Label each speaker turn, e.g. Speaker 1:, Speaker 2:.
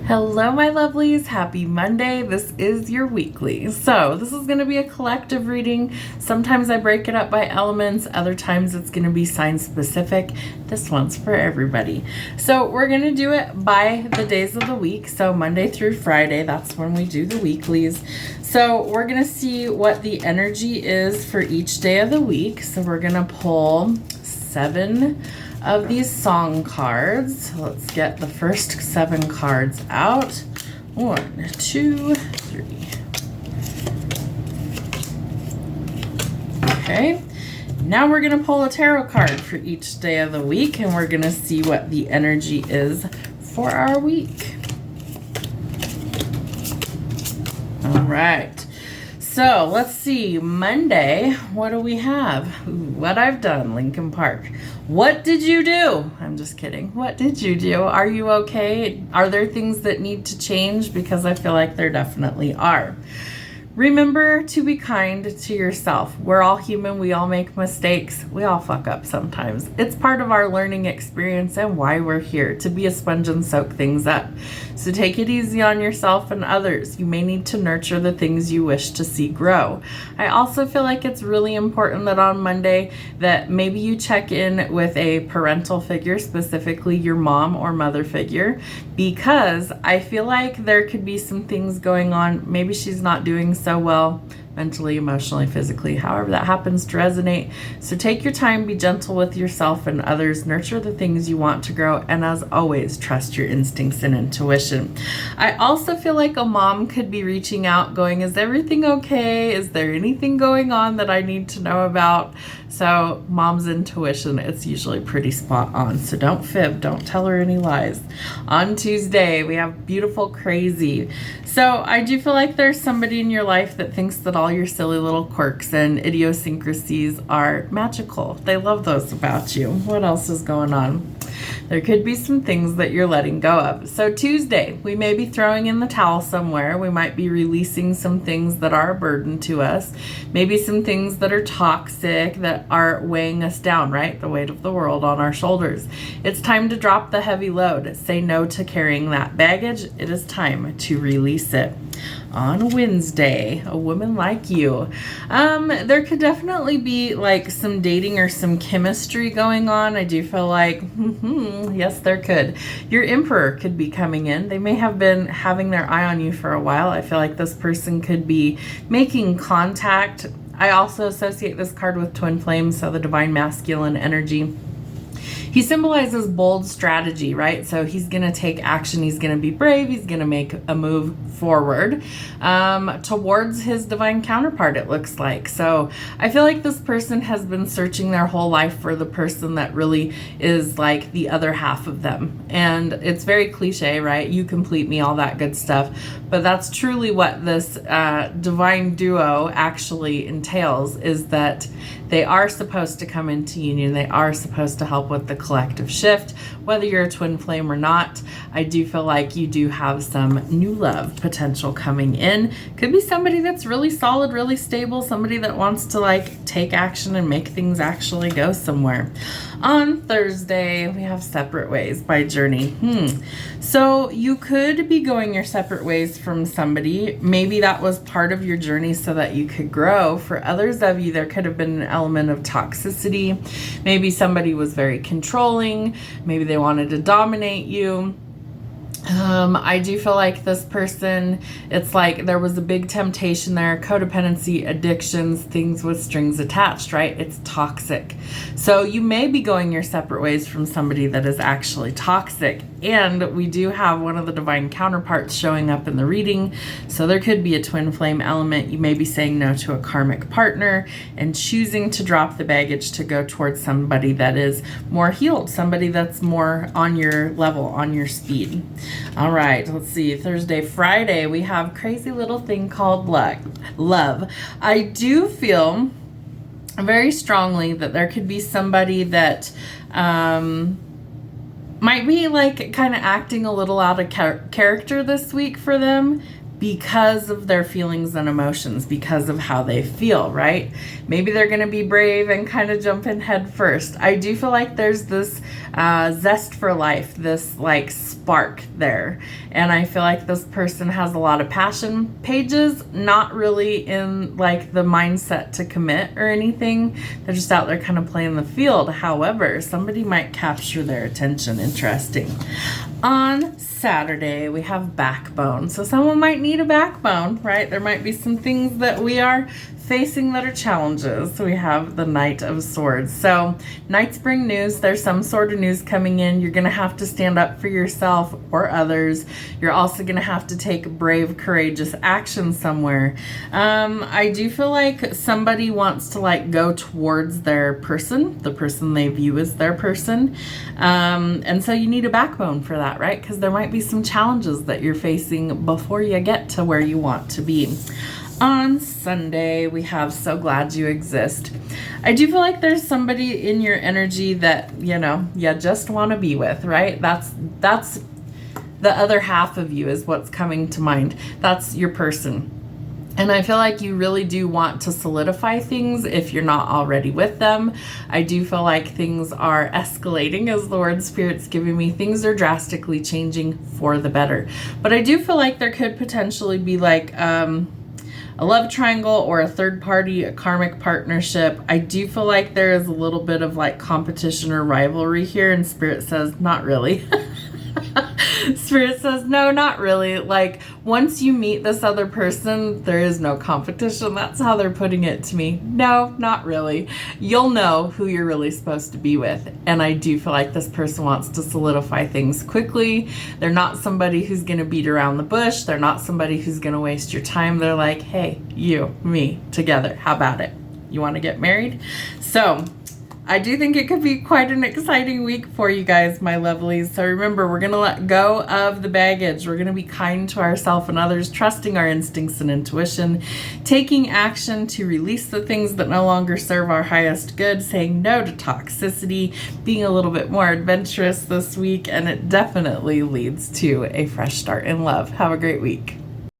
Speaker 1: Hello, my lovelies. Happy Monday. This is your weekly. So this is going to be a collective reading. Sometimes I break it up by elements. Other times it's going to be sign specific. This one's for everybody. So we're going to do it by the days of the week. So Monday through Friday, that's when we do the weeklies. So we're going to see what the energy is for each day of the week. So we're going to pull 7 of these song cards. Let's get the first 7 cards out. 1, 2, 3. Okay, now we're gonna pull a tarot card for each day of the week, and we're gonna see what the energy is for our week. All right. So let's see, Monday, what do we have? What I've done, Lincoln Park. What did you do? I'm just kidding. What did you do? Are you okay? Are there things that need to change? Because I feel like there definitely are. Remember to be kind to yourself. We're all human. We all make mistakes. We all fuck up sometimes. It's part of our learning experience and why we're here, to be a sponge and soak things up. So take it easy on yourself and others. You may need to nurture the things you wish to see grow. I also feel like it's really important that on Monday that maybe you check in with a parental figure, specifically your mom or mother figure, because I feel like there could be some things going on. Maybe she's not doing so well mentally, emotionally, physically, however that happens to resonate. So take your time, be gentle with yourself and others, nurture the things you want to grow, and as always, trust your instincts and intuition. I also feel like a mom could be reaching out going, is everything okay? Is there anything going on that I need to know about? So mom's intuition, it's usually pretty spot on. So don't fib, don't tell her any lies. On Tuesday, we have beautiful crazy. So I do feel like there's somebody in your life that thinks that all your silly little quirks and idiosyncrasies are magical. They love those about you. What else is going on? There could be some things that you're letting go of. So Tuesday, we may be throwing in the towel somewhere. We might be releasing some things that are a burden to us. Maybe some things that are toxic, that are weighing us down, right? The weight of the world on our shoulders. It's time to drop the heavy load. Say no to carrying that baggage. It is time to release it. On Wednesday, a woman like you. There could definitely be like some dating or some chemistry going on. I do feel like, yes, there could. Your emperor could be coming in. They may have been having their eye on you for a while. I feel like this person could be making contact. I also associate this card with twin flames, so the divine masculine energy. He symbolizes bold strategy, right? So he's going to take action. He's going to be brave. He's going to make a move forward towards his divine counterpart, it looks like. So I feel like this person has been searching their whole life for the person that really is like the other half of them. And it's very cliche, right? You complete me, all that good stuff. But that's truly what this divine duo actually entails, is that they are supposed to come into union. They are supposed to help with the collective shift, whether you're a twin flame or not. I do feel like you do have some new love potential coming in. Could be somebody that's really solid, really stable, somebody that wants to like take action and make things actually go somewhere. On Thursday, we have separate ways by Journey. So you could be going your separate ways from somebody. Maybe that was part of your journey so that you could grow. For others of you, there could have been an element of toxicity. Maybe somebody was very controlling. Maybe they wanted to dominate you. I do feel like this person, it's like there was a big temptation there, codependency, addictions, things with strings attached, right? It's toxic. So you may be going your separate ways from somebody that is actually toxic. And we do have one of the divine counterparts showing up in the reading. So there could be a twin flame element. You may be saying no to a karmic partner and choosing to drop the baggage to go towards somebody that is more healed, somebody that's more on your level, on your speed. All right, let's see. Thursday, Friday, we have crazy little thing called love. I do feel very strongly that there could be somebody that might be like kind of acting a little out of character this week for them. because of their feelings and emotions, because of how they feel, right? Maybe they're going to be brave and kind of jump in head first. I do feel like there's this zest for life, this like spark there. And I feel like this person has a lot of passion pages, not really in like the mindset to commit or anything. They're just out there kind of playing the field. However, somebody might capture their attention. Interesting. On Saturday, we have backbone. So someone might need a backbone, right? There might be some things that we are facing that are challenges. So we have the Knight of Swords. So knights bring news. There's some sort of news coming in. You're going to have to stand up for yourself or others. You're also going to have to take brave, courageous action somewhere. I do feel like somebody wants to like go towards their person, the person they view as their person. And so you need a backbone for that, right? Because there might be some challenges that you're facing before you get to where you want to be. On Sunday, we have So Glad You Exist. I do feel like there's somebody in your energy that, you know, you just want to be with, right? That's the other half of you is what's coming to mind. That's your person. And I feel like you really do want to solidify things if you're not already with them. I do feel like things are escalating, as the word Spirit's giving me. Things are drastically changing for the better. But I do feel like there could potentially be like a love triangle or a third party, a karmic partnership. I do feel like there is a little bit of like competition or rivalry here, and Spirit says, not really. Spirit says, no, not really. Like, once you meet this other person, there is no competition. That's how they're putting it to me. No, not really. You'll know who you're really supposed to be with. And I do feel like this person wants to solidify things quickly. They're not somebody who's going to beat around the bush. They're not somebody who's going to waste your time. They're like, hey, you, me, together. How about it? You want to get married? So I do think it could be quite an exciting week for you guys, my lovelies. So remember, we're going to let go of the baggage. We're going to be kind to ourselves and others, trusting our instincts and intuition, taking action to release the things that no longer serve our highest good, saying no to toxicity, being a little bit more adventurous this week, and it definitely leads to a fresh start in love. Have a great week.